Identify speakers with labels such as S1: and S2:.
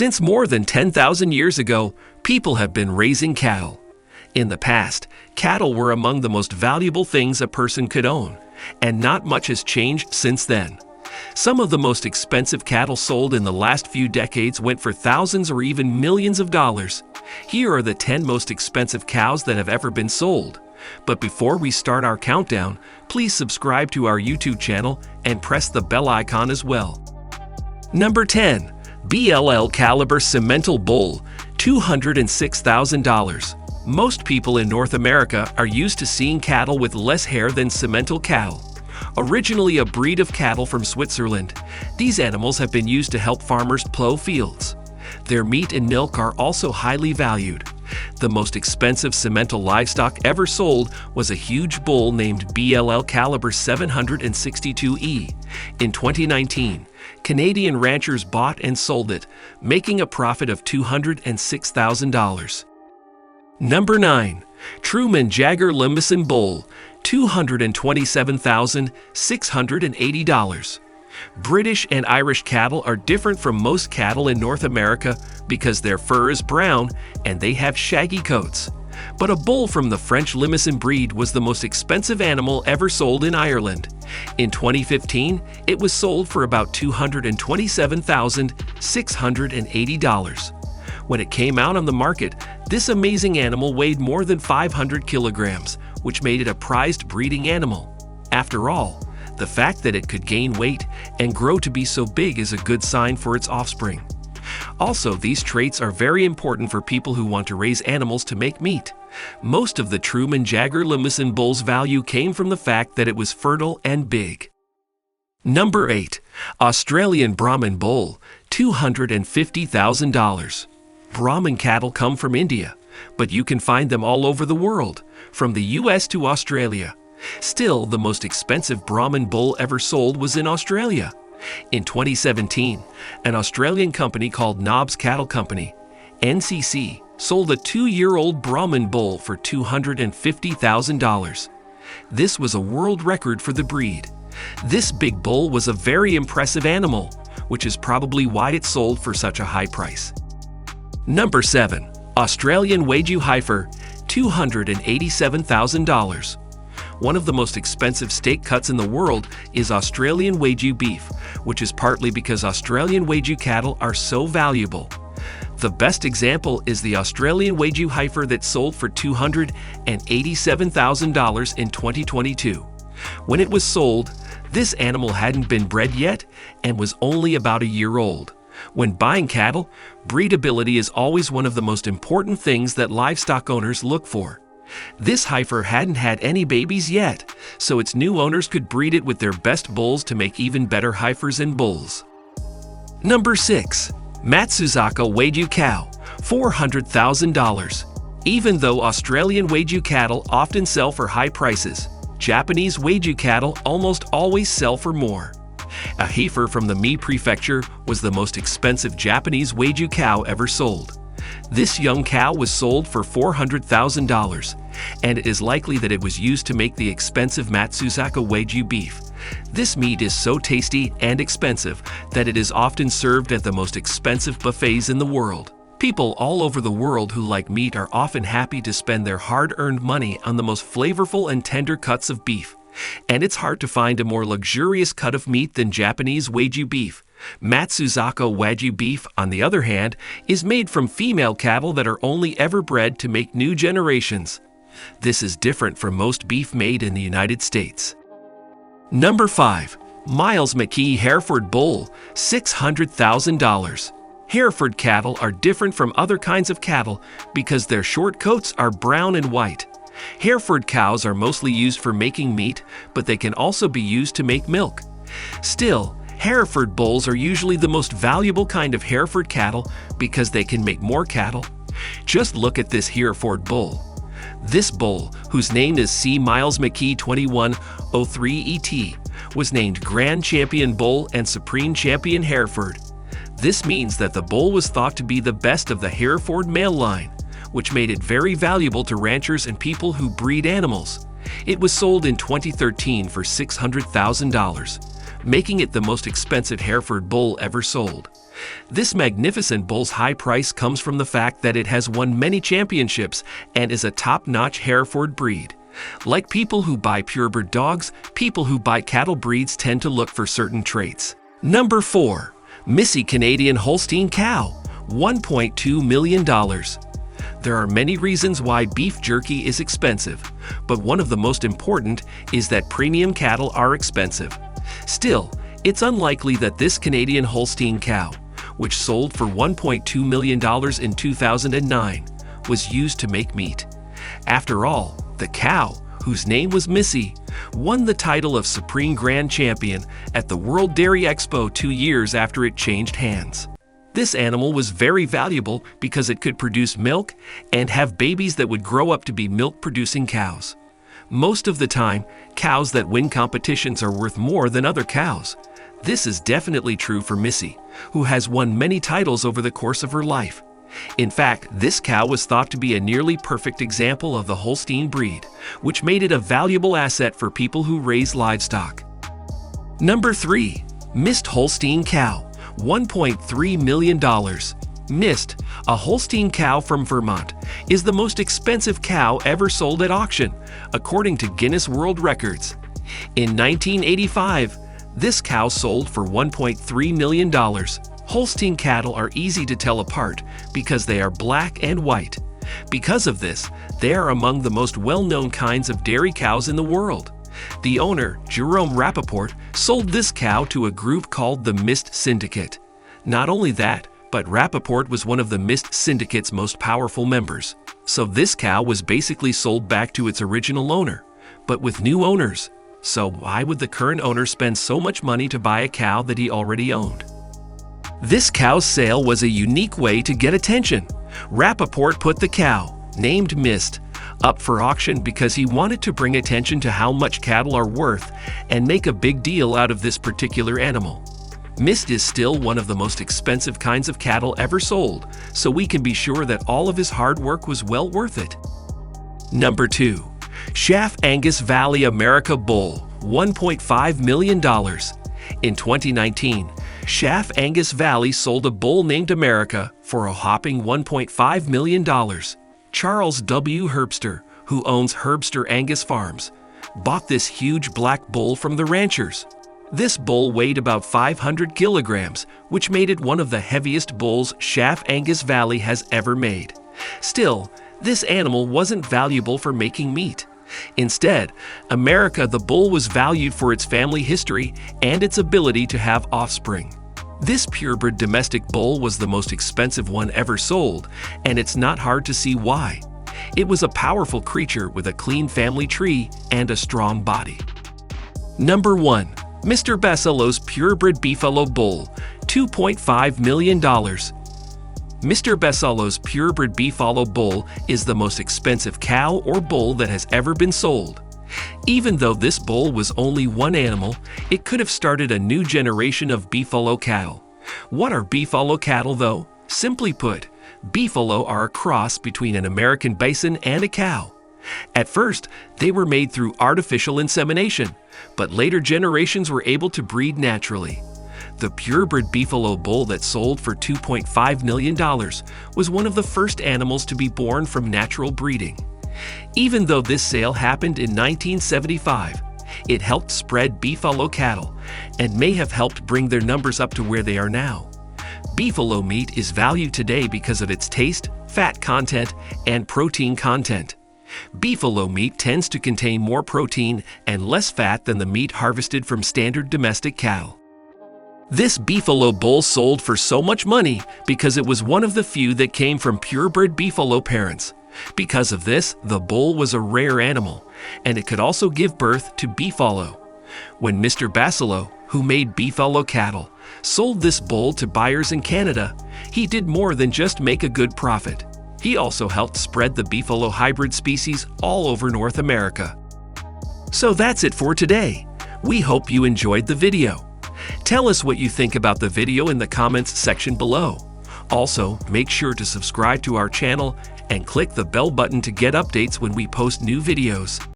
S1: Since more than 10,000 years ago, people have been raising cattle. In the past, cattle were among the most valuable things a person could own, and not much has changed since then. Some of the most expensive cattle sold in the last few decades went for thousands or even millions of dollars. Here are the 10 most expensive cows that have ever been sold. But before we start our countdown, please subscribe to our YouTube channel and press the bell icon as well. Number 10. BLL Kalibre Simmental Bull, $206,000. Most people in North America are used to seeing cattle with less hair than Simmental cattle. Originally a breed of cattle from Switzerland, these animals have been used to help farmers plow fields. Their meat and milk are also highly valued. The most expensive Simmental livestock ever sold was a huge bull named BLL Kalibre 762E. In 2019, Canadian ranchers bought and sold it, making a profit of $206,000. Number 9. Truman Jagger Limousin Bull, $227,680. British and Irish cattle are different from most cattle in North America because their fur is brown and they have shaggy coats. But a bull from the French Limousin breed was the most expensive animal ever sold in Ireland. In 2015, it was sold for about $227,680. When it came out on the market, this amazing animal weighed more than 500 kilograms, which made it a prized breeding animal. After all, the fact that it could gain weight and grow to be so big is a good sign for its offspring. Also, these traits are very important for people who want to raise animals to make meat. Most of the Truman Jagger Limousin bull's value came from the fact that it was fertile and big. Number 8. Australian Brahman Bull, $250,000. Brahman cattle come from India, but you can find them all over the world, from the US to Australia. Still, the most expensive Brahman bull ever sold was in Australia. In 2017, an Australian company called Nobbs Cattle Company, NCC, sold a 2-year-old Brahman bull for $250,000. This was a world record for the breed. This big bull was a very impressive animal, which is probably why it sold for such a high price. Number 7. Australian Wagyu Heifer, $287,000. One of the most expensive steak cuts in the world is Australian Wagyu beef, which is partly because Australian Wagyu cattle are so valuable. The best example is the Australian Wagyu Heifer that sold for $287,000 in 2022. When it was sold, this animal hadn't been bred yet and was only about a year old. When buying cattle, breedability is always one of the most important things that livestock owners look for. This heifer hadn't had any babies yet, so its new owners could breed it with their best bulls to make even better heifers and bulls. Number 6. Matsuzaka Wagyu Cow, $400,000. Even though Australian Wagyu cattle often sell for high prices, Japanese Wagyu cattle almost always sell for more. A heifer from the Mie Prefecture was the most expensive Japanese Wagyu cow ever sold. This young cow was sold for $400,000, and it is likely that it was used to make the expensive Matsuzaka Wagyu beef. This meat is so tasty and expensive that it is often served at the most expensive buffets in the world. People all over the world who like meat are often happy to spend their hard-earned money on the most flavorful and tender cuts of beef. And it's hard to find a more luxurious cut of meat than Japanese Wagyu beef. Matsuzaka Wagyu beef, on the other hand, is made from female cattle that are only ever bred to make new generations. This is different from most beef made in the United States. Number 5. Miles McKee Hereford Bull, $600,000. Hereford cattle are different from other kinds of cattle because their short coats are brown and white. Hereford cows are mostly used for making meat, but they can also be used to make milk. Still, Hereford bulls are usually the most valuable kind of Hereford cattle because they can make more cattle. Just look at this Hereford bull. This bull, whose name is C. Miles McKee 2103 ET, was named Grand Champion Bull and Supreme Champion Hereford. This means that the bull was thought to be the best of the Hereford male line, which made it very valuable to ranchers and people who breed animals. It was sold in 2013 for $600,000, making it the most expensive Hereford bull ever sold. This magnificent bull's high price comes from the fact that it has won many championships and is a top-notch Hereford breed. Like people who buy purebred dogs, people who buy cattle breeds tend to look for certain traits. Number 4. Missy Canadian Holstein Cow, $1.2 million. There are many reasons why beef jerky is expensive, but one of the most important is that premium cattle are expensive. Still, it's unlikely that this Canadian Holstein cow, which sold for $1.2 million in 2009, was used to make meat. After all, the cow, whose name was Missy, won the title of Supreme Grand Champion at the World Dairy Expo 2 years after it changed hands. This animal was very valuable because it could produce milk and have babies that would grow up to be milk-producing cows. Most of the time, cows that win competitions are worth more than other cows. This is definitely true for Missy, who has won many titles over the course of her life. In fact, this cow was thought to be a nearly perfect example of the Holstein breed, which made it a valuable asset for people who raise livestock. Number 3. Mist Holstein Cow, $1.3 million. Mist, a Holstein cow from Vermont, is the most expensive cow ever sold at auction, according to Guinness World Records. In 1985, this cow sold for $1.3 million. Holstein cattle are easy to tell apart because they are black and white. Because of this, they are among the most well-known kinds of dairy cows in the world. The owner, Jerome Rappaport, sold this cow to a group called the Mist Syndicate. Not only that, but Rappaport was one of the Mist Syndicate's most powerful members. So this cow was basically sold back to its original owner, but with new owners. So why would the current owner spend so much money to buy a cow that he already owned? This cow's sale was a unique way to get attention. Rappaport put the cow, named Mist, up for auction because he wanted to bring attention to how much cattle are worth and make a big deal out of this particular animal. Mist is still one of the most expensive kinds of cattle ever sold, so we can be sure that all of his hard work was well worth it. Number 2. Schaff Angus Valley America Bull, $1.5 million. In 2019, Schaff Angus Valley sold a bull named America for a whopping $1.5 million. Charles W. Herbster, who owns Herbster Angus Farms, bought this huge black bull from the ranchers. This bull weighed about 500 kilograms, which made it one of the heaviest bulls Schaff Angus Valley has ever made. Still, this animal wasn't valuable for making meat. Instead, America the bull was valued for its family history and its ability to have offspring. This purebred domestic bull was the most expensive one ever sold, and it's not hard to see why. It was a powerful creature with a clean family tree and a strong body. Number 1. Mr. Basilo's Purebred Beefalo Bull, $2.5 million. Mr. Basilo's Purebred Beefalo Bull is the most expensive cow or bull that has ever been sold. Even though this bull was only one animal, it could have started a new generation of Beefalo cattle. What are Beefalo cattle, though? Simply put, Beefalo are a cross between an American bison and a cow. At first, they were made through artificial insemination, but later generations were able to breed naturally. The purebred Beefalo bull that sold for $2.5 million was one of the first animals to be born from natural breeding. Even though this sale happened in 1975, it helped spread Beefalo cattle and may have helped bring their numbers up to where they are now. Beefalo meat is valued today because of its taste, fat content, and protein content. Beefalo meat tends to contain more protein and less fat than the meat harvested from standard domestic cattle. This Beefalo bull sold for so much money because it was one of the few that came from purebred Beefalo parents. Because of this, the bull was a rare animal, and it could also give birth to Beefalo. When Mr. Basilo, who made Beefalo cattle, sold this bull to buyers in Canada, he did more than just make a good profit. He also helped spread the Beefalo hybrid species all over North America. So that's it for today. We hope you enjoyed the video. Tell us what you think about the video in the comments section below. Also, make sure to subscribe to our channel and click the bell button to get updates when we post new videos.